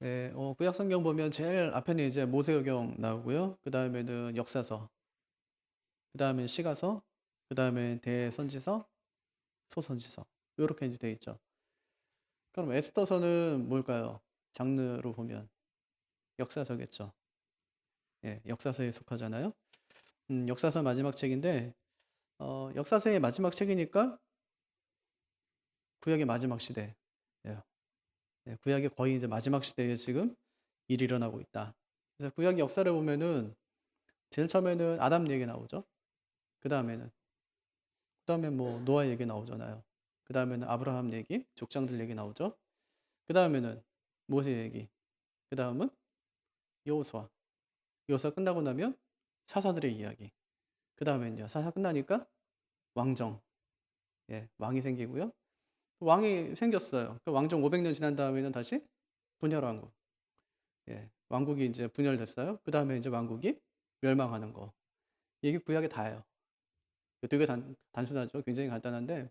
네, 구약 성경 보면 제일 앞에는 이제 모세오경 나오고요. 그 다음에는 역사서, 그 다음에 시가서, 그 다음에 대선지서, 소선지서. 이렇게 이제 돼 있죠. 그럼 에스더서는 뭘까요? 장르로 보면 역사서겠죠. 예, 역사서에 속하잖아요. 역사서 마지막 책인데, 역사서의 마지막 책이니까 구약의 마지막 시대. 예, 예, 구약의 거의 이제 마지막 시대에 지금 일이 일어나고 있다. 그래서 구약 역사를 보면은 제일 처음에는 아담 얘기 나오죠. 그 다음에 뭐 노아 얘기 나오잖아요. 그 다음에는 아브라함 얘기, 족장들 얘기 나오죠. 그 다음에는 모세 얘기. 그 다음은 여호수아. 여호수아 끝나고 나면 사사들의 이야기. 그 다음에는요. 사사 끝나니까 왕정. 예, 왕이 생기고요. 왕이 생겼어요. 그 왕정 500년 지난 다음에는 다시 분열왕국. 예, 왕국이 이제 분열됐어요. 그 다음에 이제 왕국이 멸망하는 거. 이게 구약에 다예요. 되게 단순하죠. 굉장히 간단한데,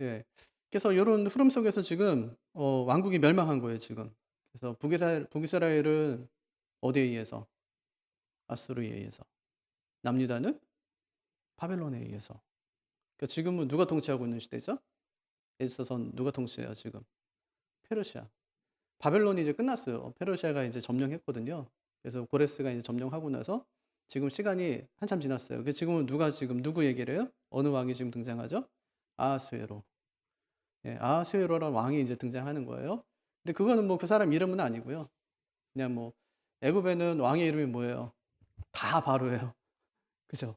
예. 그래서 이런 흐름 속에서 지금 왕국이 멸망한 거예요, 지금. 그래서 북이스라엘은 어디에 의해서? 아수르에 의해서. 남유다는 바벨론에 의해서. 그러니까 지금은 누가 통치하고 있는 시대죠? 에스더선 누가 통치해요, 지금? 페르시아. 바벨론이 이제 끝났어요. 페르시아가 이제 점령했거든요. 그래서 고레스가 이제 점령하고 나서 지금 시간이 한참 지났어요. 그래서 지금은 누구 얘기를 해요? 어느 왕이 지금 등장하죠? 아하수에로. 예, 아하수에로라는 왕이 이제 등장하는 거예요. 근데 그거는 뭐 그 사람 이름은 아니고요. 그냥 뭐 애굽에는 왕의 이름이 뭐예요? 다 바로예요. 그죠?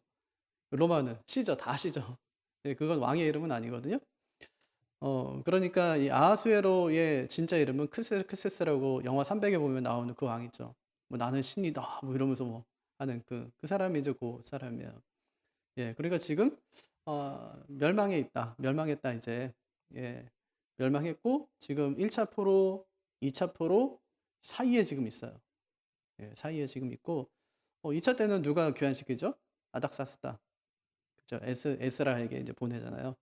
로마는 시저 다 시저. 예, 그건 왕의 이름은 아니거든요. 그러니까 이 아하수에로의 진짜 이름은 크세스라고 영화 300에 보면 나오는 그 왕 있죠. 뭐 나는 신이다 뭐 이러면서 뭐 하는 그 사람이 이제 그 사람이에요. 예, 그러니까 지금 멸망에 있다. 멸망했다 이제. 예, 멸망했고 지금 1차 포로, 2차 포로 사이에 지금 있어요. 예, 사이에 지금 있고 2차 때는 누가 교환시키죠? 아닥사스다. 그죠? 에스라에게 이제 보내잖아요.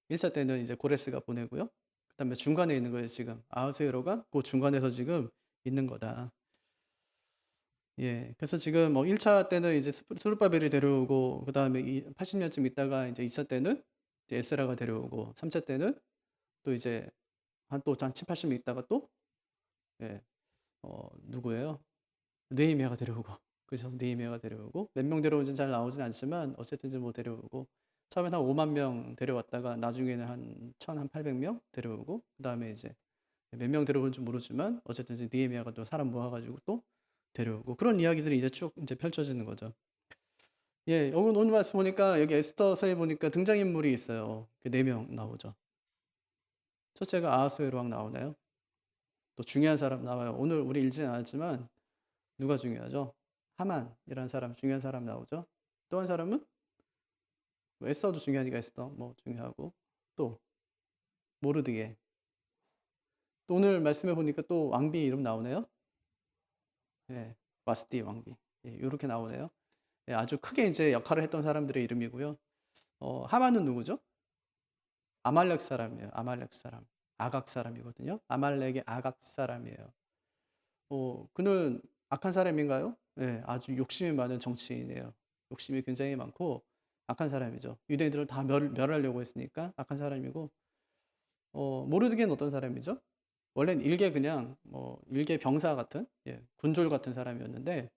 1차 때는 이제 고레스가 보내고요. 그다음에 중간에 있는 거예요, 지금. 아하수에로가 그 중간에서 지금 있는 거다. 예. 그래서 지금 뭐 1차 때는 이제 스룹바벨이 데려오고 그다음에 80년쯤 있다가 이제 2차 때는 이제 에스라가 데려오고 3차 때는 또 이제 한 7, 80년 있다가 또 예. 누구예요? 느헤미야가 데려오고. 그죠? 느헤미야가 데려오고 몇 명 데려오는지는 잘 나오진 않지만 어쨌든 이제 뭐 데려오고 처음에 한 5만 명 데려왔다가 나중에는 한 1,800명 데려오고 그다음에 이제 몇 명 데려오는지 모르지만 어쨌든 이제 느헤미야가 또 사람 모아가지고 또 데려오고 그런 이야기들이 이제 쭉 이제 펼쳐지는 거죠. 예, 오늘 말씀 보니까 여기 에스더서에 보니까 등장인물이 있어요. 그 4명 나오죠. 첫째가 아하수에로 왕 나오나요? 또 중요한 사람 나와요. 오늘 우리 읽지는 않았지만 누가 중요하죠? 하만이라는 사람 중요한 사람 나오죠. 또 한 사람은 뭐 에스더도 중요하니까 에스더 뭐 중요하고 또 모르드게 또 오늘 말씀해 보니까 또 왕비 이름 나오네요. 예, 와스티 왕비 예, 이렇게 나오네요. 예, 아주 크게 이제 역할을 했던 사람들의 이름이고요. 하만은 누구죠? 아말렉 사람이에요. 아말렉 사람. 아각 사람이거든요. 아말렉의 아각 사람이에요. 그는 악한 사람인가요? 네, 아주 욕심이 많은 정치인이에요. 욕심이 굉장히 많고 악한 사람이죠. 유대인들을 다 멸하려고 했으니까 악한 사람이고, 모르드게는 어떤 사람이죠? 원래는 일개 그냥 일개 병사 같은 예, 군졸 같은 사람이었는데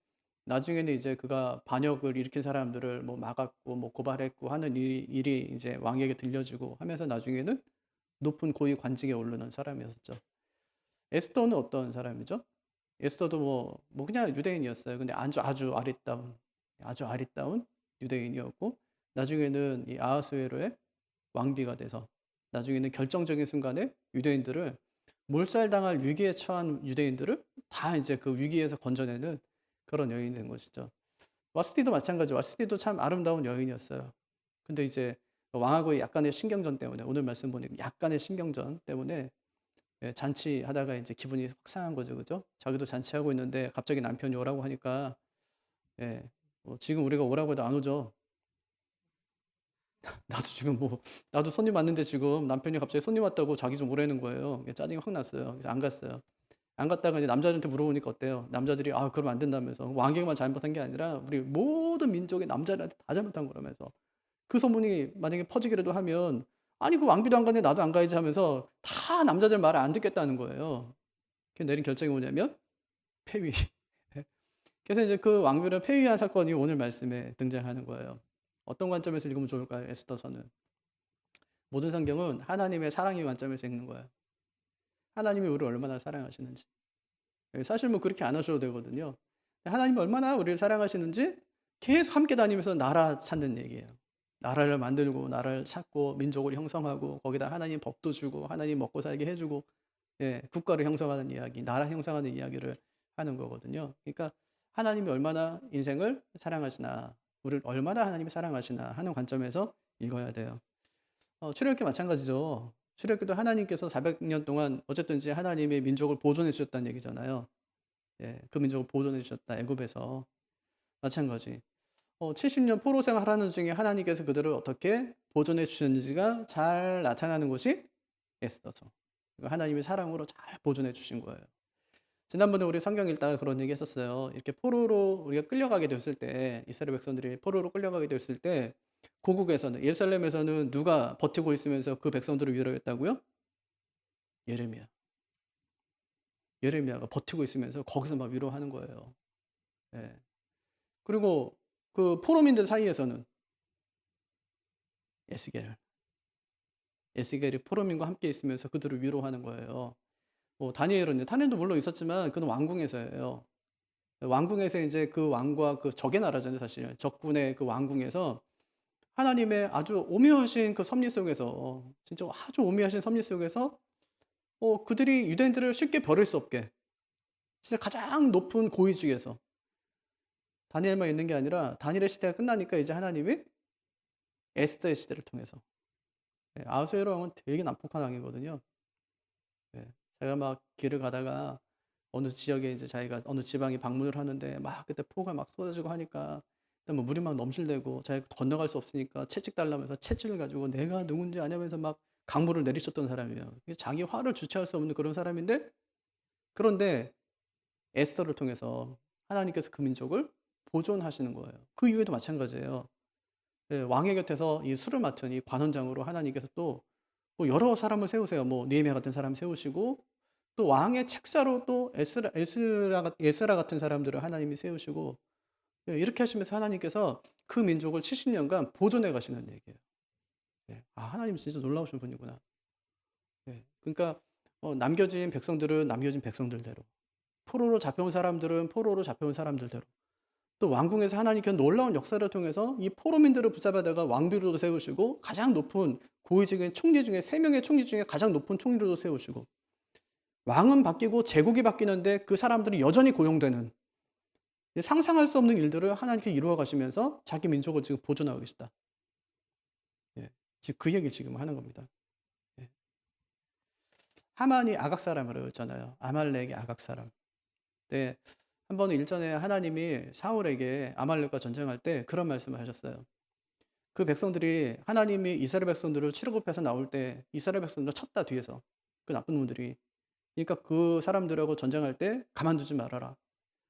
나중에는 이제 그가 반역을 일으킨 사람들을 뭐 막았고 뭐 고발했고 하는 일이 이제 왕에게 들려지고 하면서 나중에는 높은 고위 관직에 오르는 사람이었죠. 에스더는 어떤 사람이죠? 에스더도 뭐 그냥 유대인이었어요. 근데 아주 아리따운 유대인이었고 나중에는 이 아하스웨로의 왕비가 돼서 나중에는 결정적인 순간에 유대인들을 몰살당할 위기에 처한 유대인들을 다 이제 그 위기에서 건져내는 그런 여인이 된 것이죠. 와스티도 마찬가지. 와스티도 참 아름다운 여인이었어요. 근데 이제 왕하고의 약간의 신경전 때문에 오늘 말씀 보니까 약간의 신경전 때문에 예, 잔치하다가 이제 기분이 확 상한 거죠, 그죠? 자기도 잔치하고 있는데 갑자기 남편이 오라고 하니까 예, 지금 우리가 오라고 해도 안 오죠. 나도 지금 나도 손님 왔는데 지금 남편이 갑자기 손님 왔다고 자기 좀 오라는 거예요. 짜증이 확 났어요. 그래서 안 갔어요. 안 갔다가 이제 남자들한테 물어보니까 어때요? 남자들이 아 그러면 안 된다면서 왕에게만 잘못한 게 아니라 우리 모든 민족의 남자들한테 다 잘못한 거라면서 그 소문이 만약에 퍼지기라도 하면 아니 그 왕비도 안 가는데 나도 안 가야지 하면서 다 남자들 말을 안 듣겠다는 거예요. 그 내린 결정이 뭐냐면 폐위. 그래서 이제 그 왕비를 폐위한 사건이 오늘 말씀에 등장하는 거예요. 어떤 관점에서 읽으면 좋을까요? 에스더서는. 모든 성경은 하나님의 사랑의 관점에서 읽는 거예요. 하나님이 우리를 얼마나 사랑하시는지. 사실 뭐 그렇게 안 하셔도 되거든요. 하나님이 얼마나 우리를 사랑하시는지 계속 함께 다니면서 나라 찾는 얘기예요. 나라를 만들고 나라를 찾고 민족을 형성하고 거기다 하나님 법도 주고 하나님 먹고 살게 해주고 국가를 형성하는 이야기, 나라 형성하는 이야기를 하는 거거든요. 그러니까 하나님이 얼마나 인생을 사랑하시나, 우리를 얼마나 하나님이 사랑하시나 하는 관점에서 읽어야 돼요. 출애굽기 마찬가지죠. 출애굽기도 하나님께서 400년 동안 어쨌든지 하나님의 민족을 보존해 주셨다는 얘기잖아요. 그 민족을 보존해 주셨다. 애굽에서 마찬가지. 70년 포로 생활하는 중에 하나님께서 그들을 어떻게 보존해 주셨는지가 잘 나타나는 것이 에스더서. 하나님의 사랑으로 잘 보존해 주신 거예요. 지난번에 우리 성경 읽다가 그런 얘기 했었어요. 이렇게 포로로 우리가 끌려가게 됐을 때, 이스라엘 백성들이 포로로 끌려가게 됐을 때, 고국에서는, 예루살렘에서는 누가 버티고 있으면서 그 백성들을 위로했다고요? 예레미야. 예레미야가 버티고 있으면서 거기서 막 위로하는 거예요. 예. 그리고 그 포로민들 사이에서는 에스겔이 포로민과 함께 있으면서 그들을 위로하는 거예요. 다니엘도 물론 있었지만 그는 왕궁에서예요. 왕궁에서 이제 그 왕과 그 적의 나라잖아요, 사실. 적군의 그 왕궁에서 하나님의 아주 오묘하신 그 섭리 속에서, 진짜 아주 오묘하신 섭리 속에서 그들이 유대인들을 쉽게 버릴 수 없게 진짜 가장 높은 고위직에서 다니엘만 있는 게 아니라 다니엘의 시대가 끝나니까 이제 하나님이 에스더의 시대를 통해서 아하수에로 왕은 되게 난폭한 왕이거든요. 제가 막 길을 가다가 어느 지역에 이제 자기가 어느 지방에 방문을 하는데 막 그때 폭우가 막 쏟아지고 하니까 뭐 물이 막 넘실대고 자기가 건너갈 수 없으니까 채찍 달라면서 채찍을 가지고 내가 누군지 아냐면서 막 강물을 내리쳤던 사람이에요. 자기 화를 주체할 수 없는 그런 사람인데, 그런데 에스더를 통해서 하나님께서 그 민족을 보존하시는 거예요. 그 이후에도 마찬가지예요. 왕의 곁에서 이 술을 맡은 이 관원장으로 하나님께서 또 여러 사람을 세우세요. 느헤미야 같은 사람 세우시고 또 왕의 책사로 또 에스라 같은 사람들을 하나님이 세우시고 이렇게 하시면서 하나님께서 그 민족을 70년간 보존해 가시는 얘기예요. 하나님 진짜 놀라우신 분이구나. 그러니까 남겨진 백성들은 남겨진 백성들대로, 포로로 잡혀온 사람들은 포로로 잡혀온 사람들대로, 또 왕궁에서 하나님께서 놀라운 역사를 통해서 이 포로민들을 붙잡아다가 왕비로도 세우시고 가장 높은 고위직의 총리 중에 3명의 총리 중에 가장 높은 총리로도 세우시고, 왕은 바뀌고 제국이 바뀌는데 그 사람들이 여전히 고용되는 상상할 수 없는 일들을 하나님께 이루어 가시면서 자기 민족을 지금 보존하고 계시다. 지금 그 얘기 지금 하는 겁니다. 하만이 아각 사람이라고 했잖아요. 아말렉의 아각 사람. 한 번은 일전에 하나님이 사울에게 아말렉과 전쟁할 때 그런 말씀을 하셨어요. 그 백성들이 하나님이 이스라엘 백성들을 출애굽해서 나올 때 이스라엘 백성들을 쳤다, 뒤에서. 그 나쁜 놈들이. 그러니까 그 사람들하고 전쟁할 때 가만두지 말아라.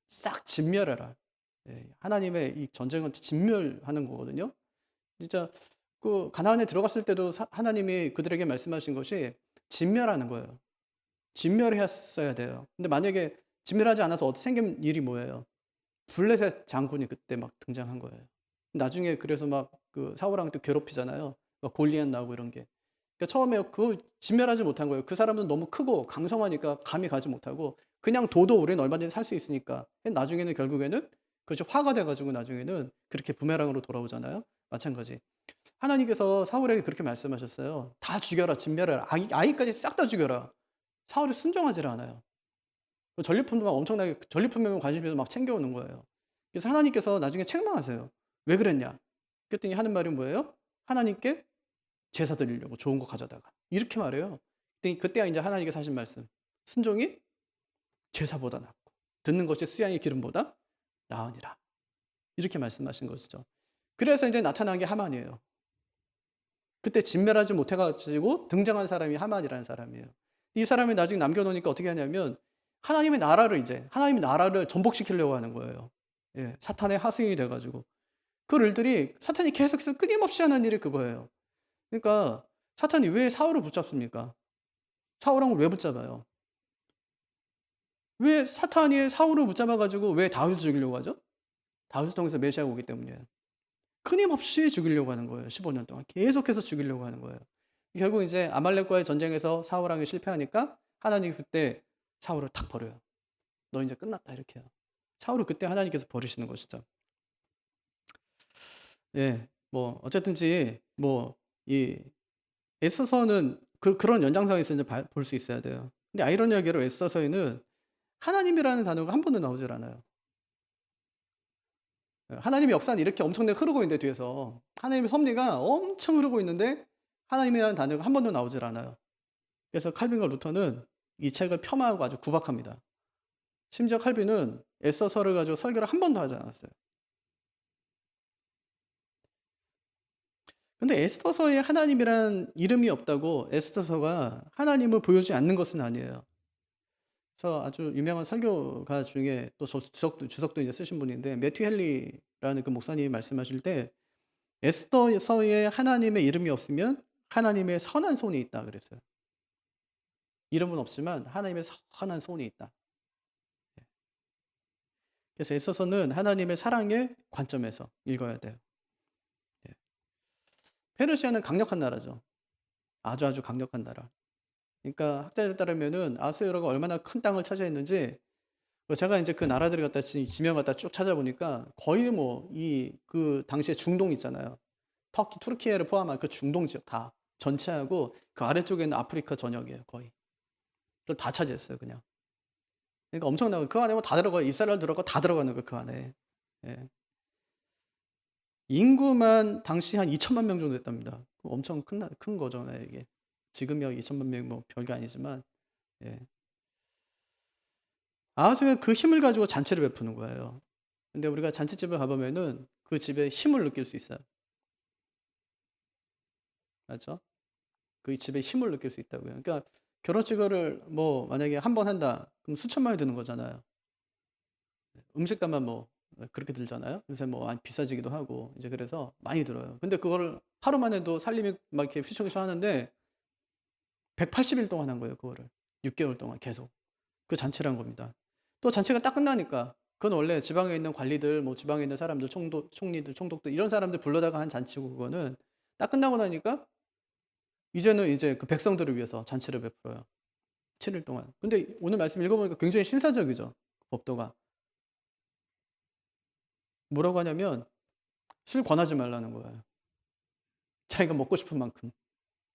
싹 진멸해라. 하나님의 이 전쟁은 진멸하는 거거든요. 진짜 그 가나안에 들어갔을 때도 하나님이 그들에게 말씀하신 것이 진멸하는 거예요. 진멸했어야 돼요. 근데 만약에 진멸하지 않아서 생긴 일이 뭐예요? 블레셋 장군이 그때 막 등장한 거예요. 나중에 그래서 막 그 사울왕 또 괴롭히잖아요. 막 골리앗 나오고 이런 게. 그러니까 처음에 그 진멸하지 못한 거예요. 그 사람은 너무 크고 강성하니까 감히 가지 못하고 그냥 우리는 얼마든지 살 수 있으니까. 나중에는 결국에는 그것이 화가 돼가지고 나중에는 그렇게 부메랑으로 돌아오잖아요. 마찬가지. 하나님께서 사울에게 그렇게 말씀하셨어요. 다 죽여라, 진멸해라. 아이까지 싹 다 죽여라. 사울이 순종하지 않아요. 전리품도 막 엄청나게, 전리품에 관심이 막 챙겨오는 거예요. 그래서 하나님께서 나중에 책망하세요. 왜 그랬냐? 그랬더니 하는 말이 뭐예요? 하나님께 제사 드리려고 좋은 거 가져다가. 이렇게 말해요. 그때야 이제 하나님께서 하신 말씀. 순종이 제사보다 낫고 듣는 것이 수양의 기름보다 나으니라. 이렇게 말씀하신 것이죠. 그래서 이제 나타난 게 하만이에요. 그때 진멸하지 못해가지고 등장한 사람이 하만이라는 사람이에요. 이 사람이 나중에 남겨놓으니까 어떻게 하냐면 하나님의 나라를 전복시키려고 하는 거예요. 예, 사탄의 하수인이 돼가지고 그 일들이 사탄이 계속해서 끊임없이 하는 일이 그거예요. 그러니까 사탄이 왜 사울을 붙잡습니까? 사울 왕을 왜 붙잡아요? 왜 사탄이 사울을 붙잡아가지고 왜 다윗을 죽이려고 하죠? 다윗을 통해서 메시아가 오기 때문이에요. 끊임없이 죽이려고 하는 거예요. 15년 동안 계속해서 죽이려고 하는 거예요. 결국 이제 아말렉과의 전쟁에서 사울 왕이 실패하니까 하나님이 그때 사울을 탁 버려요. 너 이제 끝났다 이렇게 해요. 사울을 그때 하나님께서 버리시는 것이죠. 예, 뭐 어쨌든지 뭐 이 에스더서는 그런 연장선에서 이제 볼 수 있어야 돼요. 근데 아이러니하게로 에스더서에는 하나님이라는 단어가 한 번도 나오질 않아요. 하나님의 역사는 이렇게 엄청나게 흐르고 있는데 뒤에서 하나님의 섭리가 엄청 흐르고 있는데 하나님이라는 단어가 한 번도 나오질 않아요. 그래서 칼빈과 루터는 이 책을 폄하하고 아주 구박합니다. 심지어 칼빈은 에스더서를 가지고 설교를 한 번도 하지 않았어요. 근데 에스더서에 하나님이란 이름이 없다고 에스더서가 하나님을 보여주지 않는 것은 아니에요. 그래서 아주 유명한 설교가 중에 또 주석도 이제 쓰신 분인데 매튜 헨리라는 그 목사님이 말씀하실 때 에스더서에 하나님의 이름이 없으면 하나님의 선한 손이 있다 그랬어요. 이름은 없지만 하나님의 선한 손이 있다. 그래서 에스더서는 하나님의 사랑의 관점에서 읽어야 돼요. 페르시아는 강력한 나라죠. 아주 강력한 나라. 그러니까 학자들에 따르면은 아하스웨로가 얼마나 큰 땅을 차지했는지 제가 이제 그 나라들을 갖다 지명 갖다 쭉 찾아보니까 거의 뭐 그 당시에 중동 있잖아요. 터키, 투르키예를 포함한 그 중동 지역 다 전체하고 그 아래쪽에 있는 아프리카 전역이에요. 거의. 그걸 다 차지했어요, 그냥. 그러니까 엄청나고 그 안에 뭐 다 들어가요. 이스라엘 들어가고 다 들어가는 거 그 안에. 예. 인구만 당시 한 2천만 명 정도 됐답니다. 엄청 큰 거잖아요, 이게. 지금이야 2천만 명 뭐 별게 아니지만. 예. 아하스웨가 그 힘을 가지고 잔치를 베푸는 거예요. 근데 우리가 잔치집을 가보면은 그 집의 힘을 느낄 수 있어요. 맞죠? 그 집의 힘을 느낄 수 있다고요. 그러니까 결혼식을 뭐 만약에 한 번 한다, 그럼 수천만이 드는 거잖아요. 음식값만 뭐 그렇게 들잖아요. 요새 뭐 비싸지기도 하고 이제 그래서 많이 들어요. 근데 그거를 하루만 해도 살림이 막 이렇게 휘청휘청 하는데 180일 동안 한 거예요. 그거를 6개월 동안 계속 그 잔치를 한 겁니다. 또 잔치가 딱 끝나니까 그건 원래 지방에 있는 관리들, 뭐 지방에 있는 사람들, 총리들, 총독들 이런 사람들 불러다가 한 잔치고 그거는 딱 끝나고 나니까 이제는 이제 그 백성들을 위해서 잔치를 베풀어요. 7일 동안. 근데 오늘 말씀 읽어보니까 굉장히 신사적이죠. 법도가. 뭐라고 하냐면 술 권하지 말라는 거예요. 자기가 먹고 싶은 만큼.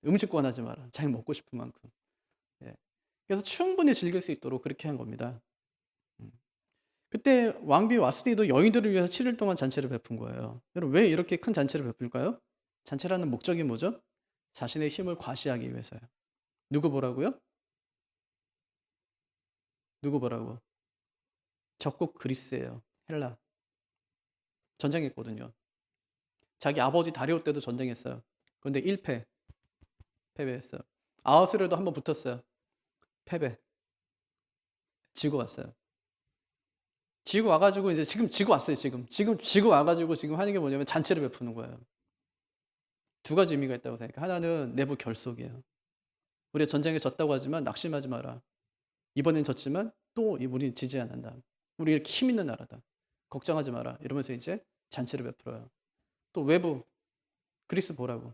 음식 권하지 마라. 자기가 먹고 싶은 만큼. 예. 그래서 충분히 즐길 수 있도록 그렇게 한 겁니다. 그때 왕비 와스디도 여인들을 위해서 7일 동안 잔치를 베푼 거예요. 여러분 왜 이렇게 큰 잔치를 베풀까요? 잔치라는 목적이 뭐죠? 자신의 힘을 과시하기 위해서요. 누구 보라고요? 누구 보라고? 적국 그리스예요. 헬라. 전쟁했거든요. 자기 아버지 다리오 때도 전쟁했어요. 그런데 1패. 패배했어요. 아하스웨로도 한번 붙었어요. 패배. 지고 왔어요. 지고 와가지고 이제 지금 지고 왔어요. 지금 지고 와가지고 지금 하는 게 뭐냐면 잔치를 베푸는 거예요. 두 가지 의미가 있다고 생각해요. 하나는 내부 결속이에요. 우리가 전쟁에 졌다고 하지만 낙심하지 마라. 이번엔 졌지만 또 우리 지지 않는다. 우리 이렇게 힘 있는 나라다. 걱정하지 마라. 이러면서 이제 잔치를 베풀어요. 또 외부 그리스 보라고.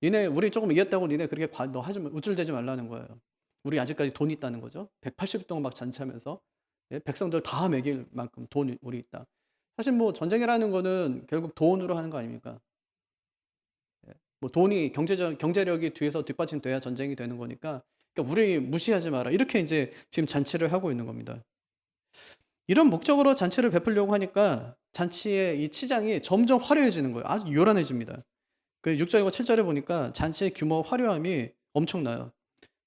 니네 우리 조금 이겼다고 니네 그렇게 너 하지 우쭐대지 말라는 거예요. 우리 아직까지 돈 있다는 거죠. 180일 동안 막 잔치하면서 백성들 다 먹일 만큼 돈 우리 있다. 사실 뭐 전쟁이라는 거는 결국 돈으로 하는 거 아닙니까? 뭐 돈이 경제력이 뒤에서 뒷받침돼야 전쟁이 되는 거니까 그러니까 우리 무시하지 마라. 이렇게 이제 지금 잔치를 하고 있는 겁니다. 이런 목적으로 잔치를 베풀려고 하니까 잔치의 이 치장이 점점 화려해지는 거예요. 아주 요란해집니다. 그 6절과 7절에 보니까 잔치의 규모 화려함이 엄청나요.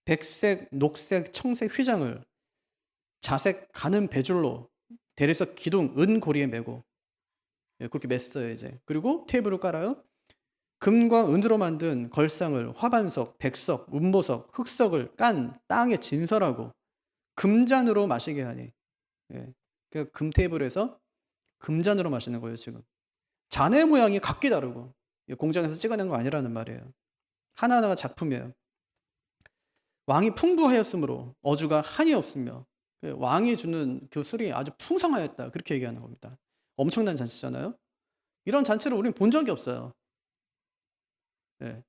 백색, 녹색, 청색 휘장을 자색 가는 배줄로 대리석 기둥 은고리에 메고 그렇게 맸어요 이제. 그리고 테이블을 깔아요. 금과 은으로 만든 걸상을 화반석, 백석, 운보석, 흑석을 깐 땅에 진설하고 금잔으로 마시게 하니. 예. 그 금 테이블에서 금잔으로 마시는 거예요, 지금. 잔의 모양이 각기 다르고 공장에서 찍어낸 거 아니라는 말이에요. 하나하나가 작품이에요. 왕이 풍부하였으므로 어주가 한이 없으며 왕이 주는 그 술이 아주 풍성하였다. 그렇게 얘기하는 겁니다. 엄청난 잔치잖아요. 이런 잔치를 우리는 본 적이 없어요. 예.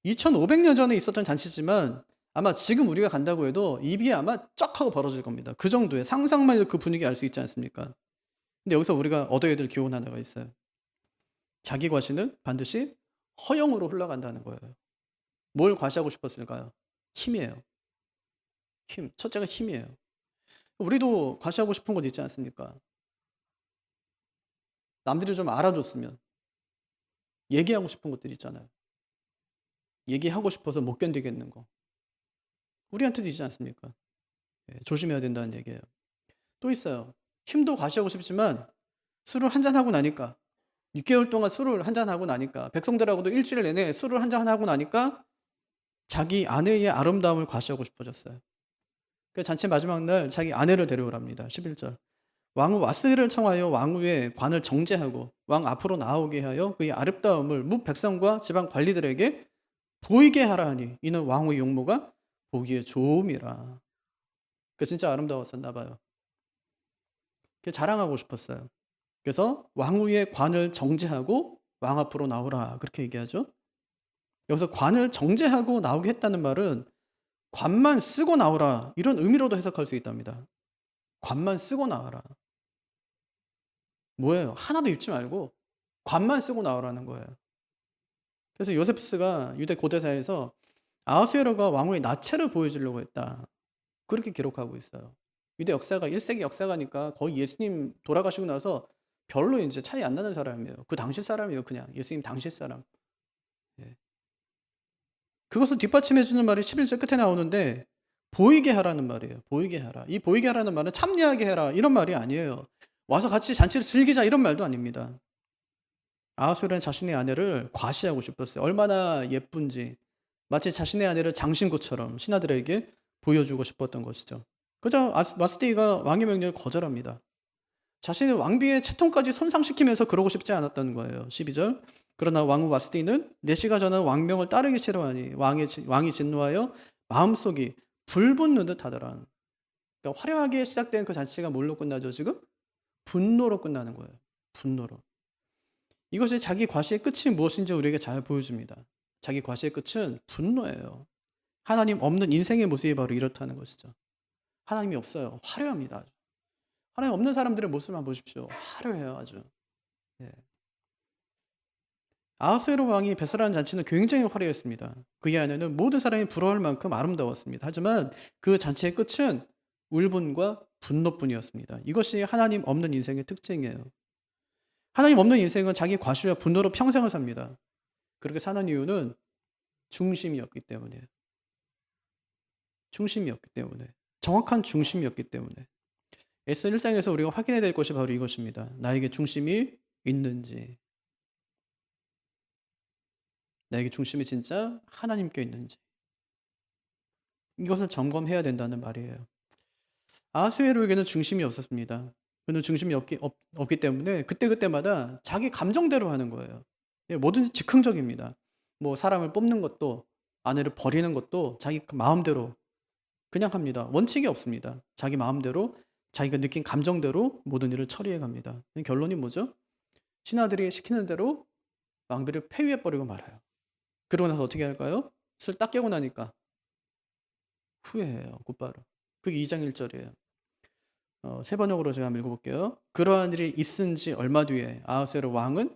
2500년 전에 있었던 잔치지만 아마 지금 우리가 간다고 해도 입이 아마 쩍 하고 벌어질 겁니다. 그 정도의 상상만 해도 그 분위기 알 수 있지 않습니까? 근데 여기서 우리가 얻어야 될 교훈 하나가 있어요. 자기 과시는 반드시 허영으로 흘러간다는 거예요. 뭘 과시하고 싶었을까요? 힘이에요. 힘. 첫째가 힘이에요. 우리도 과시하고 싶은 것 있지 않습니까? 남들이 좀 알아줬으면 얘기하고 싶은 것들 있잖아요. 얘기하고 싶어서 못 견디겠는 거. 우리한테도 있지 않습니까? 예, 조심해야 된다는 얘기예요. 또 있어요. 힘도 과시하고 싶지만 술을 한잔하고 나니까 6개월 동안 술을 한잔하고 나니까 백성들하고도 일주일 내내 술을 한잔하고 나니까 자기 아내의 아름다움을 과시하고 싶어졌어요. 그 잔치 마지막 날 자기 아내를 데려오랍니다. 11절. 왕후 와스를 청하여 왕후의 관을 정제하고 왕 앞으로 나오게 하여 그의 아름다움을 무 백성과 지방 관리들에게 보이게 하라 하니 이는 왕후의 용모가 보기에 좋음이라. 그 진짜 아름다웠었나 봐요. 그 자랑하고 싶었어요. 그래서 왕후의 관을 정제하고 왕 앞으로 나오라 그렇게 얘기하죠. 여기서 관을 정제하고 나오게 했다는 말은 관만 쓰고 나오라 이런 의미로도 해석할 수 있답니다. 관만 쓰고 나와라. 뭐예요? 하나도 입지 말고 관만 쓰고 나오라는 거예요. 그래서 요세푸스가 유대 고대사에서 아하수에로가 왕후의 나체를 보여주려고 했다. 그렇게 기록하고 있어요. 유대 역사가 1세기 역사가니까 거의 예수님 돌아가시고 나서 별로 이제 차이 안 나는 사람이에요. 그 당시 사람이에요. 그냥 예수님 당시 사람. 예. 그것을 뒷받침해 주는 말이 11절 끝에 나오는데 보이게 하라는 말이에요. 보이게 하라. 이 보이게 하라는 말은 참여하게 해라 이런 말이 아니에요. 와서 같이 잔치를 즐기자 이런 말도 아닙니다. 아하수에로는 자신의 아내를 과시하고 싶었어요. 얼마나 예쁜지 마치 자신의 아내를 장신구처럼 신하들에게 보여주고 싶었던 것이죠. 그저 와스티가 왕의 명령을 거절합니다. 자신의 왕비의 채통까지 손상시키면서 그러고 싶지 않았던 거예요. 12절. 그러나 왕후 와스티는 내시가 전한 왕명을 따르기 싫어하니 왕이 진노하여 마음속이 불붙는 듯 하더라. 그러니까 화려하게 시작된 그 잔치가 뭘로 끝나죠 지금? 분노로 끝나는 거예요. 분노로. 이것이 자기 과시의 끝이 무엇인지 우리에게 잘 보여줍니다. 자기 과시의 끝은 분노예요. 하나님 없는 인생의 모습이 바로 이렇다는 것이죠. 하나님이 없어요. 화려합니다. 아주. 하나님 없는 사람들의 모습만 보십시오. 화려해요. 아주. 예. 아하수에로 왕이 배설한 잔치는 굉장히 화려했습니다. 그의 아내는 모든 사람이 부러워할 만큼 아름다웠습니다. 하지만 그 잔치의 끝은 울분과 분노뿐이었습니다. 이것이 하나님 없는 인생의 특징이에요. 하나님 없는 인생은 자기 과시와 분노로 평생을 삽니다. 그렇게 사는 이유는 중심이었기 때문이에요. 중심이었기 때문에. 정확한 중심이었기 때문에. 에스 1장에서 우리가 확인해야 될 것이 바로 이것입니다. 나에게 중심이 있는지. 나에게 중심이 진짜 하나님께 있는지. 이것을 점검해야 된다는 말이에요. 아하수에로에게는 중심이 없었습니다. 그는 중심이 없기 때문에 그때그때마다 자기 감정대로 하는 거예요. 예, 뭐든지 즉흥적입니다. 뭐 사람을 뽑는 것도 아내를 버리는 것도 자기 마음대로 그냥 합니다. 원칙이 없습니다. 자기 마음대로 자기가 느낀 감정대로 모든 일을 처리해 갑니다. 결론이 뭐죠? 신하들이 시키는 대로 왕비를 폐위해 버리고 말아요. 그러고 나서 어떻게 할까요? 술 딱 깨고 나니까 후회해요. 곧바로. 그게 2장 1절이에요. 세 번역으로 제가 한번 읽어볼게요. 그러한 일이 있은 지 얼마 뒤에 아하수에로 왕은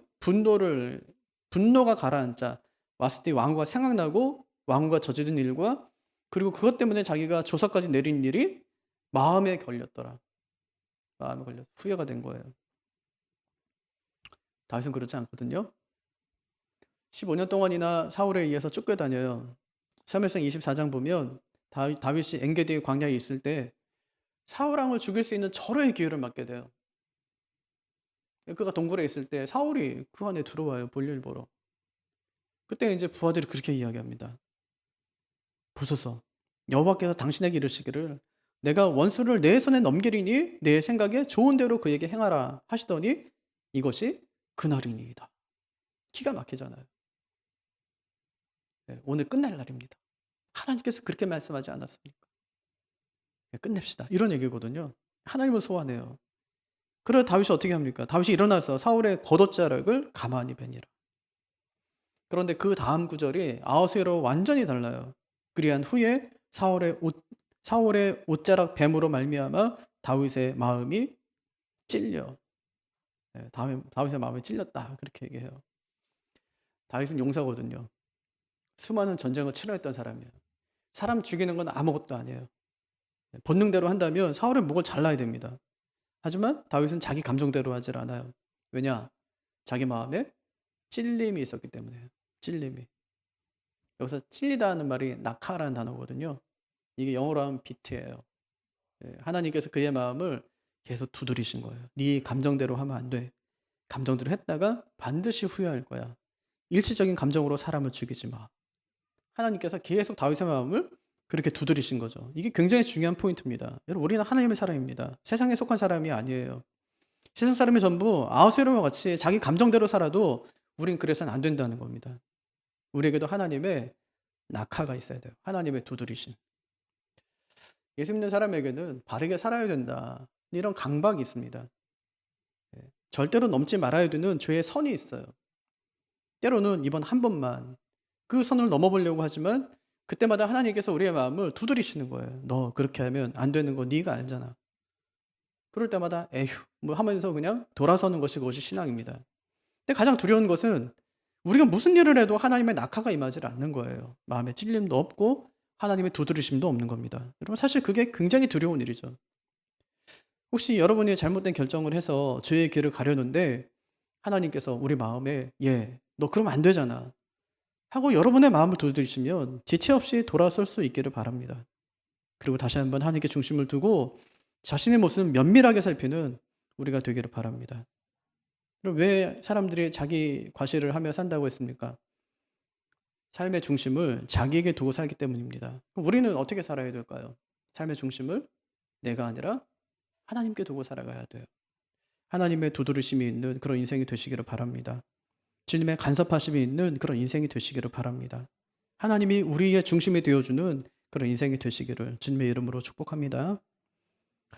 분노가 가라앉자 와스티 왕후가 생각나고 왕후가 저지른 일과 그리고 그것 때문에 자기가 조사까지 내린 일이 마음에 걸렸더라. 마음에 걸려 후회가 된 거예요. 다윗은 그렇지 않거든요. 15년 동안이나 사울에 의해서 쫓겨다녀요. 사무엘상 24장 보면 다윗이 엔게디 광야에 있을 때 사울 왕을 죽일 수 있는 절호의 기회를 맞게 돼요. 그가 동굴에 있을 때 사울이 그 안에 들어와요. 볼일 보러. 그때 이제 부하들이 그렇게 이야기합니다. 보소서 여호와께서 당신에게 이르시기를 내가 원수를 내 손에 넘기리니 내 생각에 좋은 대로 그에게 행하라 하시더니 이것이 그날이니이다. 기가 막히잖아요. 네, 오늘 끝날 날입니다. 하나님께서 그렇게 말씀하지 않았습니까? 네, 끝냅시다. 이런 얘기거든요. 하나님을 소환해요. 그래서 다윗이 어떻게 합니까? 다윗이 일어나서 사울의 겉옷자락을 가만히 베니라. 그런데 그 다음 구절이 아하수에로 완전히 달라요. 그리한 후에 사울의 옷자락 뱀으로 말미암아 다윗의 마음이 찔려. 네, 다윗의 마음이 찔렸다. 그렇게 얘기해요. 다윗은 용사거든요. 수많은 전쟁을 치러했던 사람이에요. 사람 죽이는 건 아무것도 아니에요. 본능대로 한다면 사울의 목을 잘라야 됩니다. 하지만 다윗은 자기 감정대로 하질 않아요. 왜냐? 자기 마음에 찔림이 있었기 때문에. 찔림이. 여기서 찔리다는 말이 낙하라는 단어거든요. 이게 영어로 하면 비트예요. 하나님께서 그의 마음을 계속 두드리신 거예요. 네 감정대로 하면 안 돼. 감정대로 했다가 반드시 후회할 거야. 일시적인 감정으로 사람을 죽이지 마. 하나님께서 계속 다윗의 마음을 그렇게 두드리신 거죠. 이게 굉장히 중요한 포인트입니다. 여러분, 우리는 하나님의 사람입니다. 세상에 속한 사람이 아니에요. 세상 사람이 전부 아하수에로와 같이 자기 감정대로 살아도 우린 그래서는 안 된다는 겁니다. 우리에게도 하나님의 낙하가 있어야 돼요. 하나님의 두드리심. 예수 믿는 사람에게는 바르게 살아야 된다. 이런 강박이 있습니다. 절대로 넘지 말아야 되는 죄의 선이 있어요. 때로는 이번 한 번만 그 선을 넘어보려고 하지만 그때마다 하나님께서 우리의 마음을 두드리시는 거예요. 너 그렇게 하면 안 되는 거 네가 알잖아. 그럴 때마다 에휴 뭐 하면서 그냥 돌아서는 것이 그것이 신앙입니다. 근데 가장 두려운 것은 우리가 무슨 일을 해도 하나님의 낙하가 임하지 않는 거예요. 마음에 찔림도 없고 하나님의 두드리심도 없는 겁니다. 여러분 사실 그게 굉장히 두려운 일이죠. 혹시 여러분이 잘못된 결정을 해서 죄의 길을 가려는데 하나님께서 우리 마음에 너 그러면 안 되잖아 하고 여러분의 마음을 두드리시면 지체 없이 돌아설 수 있기를 바랍니다. 그리고 다시 한번 하나님께 중심을 두고 자신의 모습을 면밀하게 살피는 우리가 되기를 바랍니다. 그럼 왜 사람들이 자기 과시를 하며 산다고 했습니까? 삶의 중심을 자기에게 두고 살기 때문입니다. 그럼 우리는 어떻게 살아야 될까요? 삶의 중심을 내가 아니라 하나님께 두고 살아가야 돼요. 하나님의 두드리심이 있는 그런 인생이 되시기를 바랍니다. 주님의 간섭하심이 있는 그런 인생이 되시기를 바랍니다. 하나님이 우리의 중심이 되어주는 그런 인생이 되시기를 주님의 이름으로 축복합니다.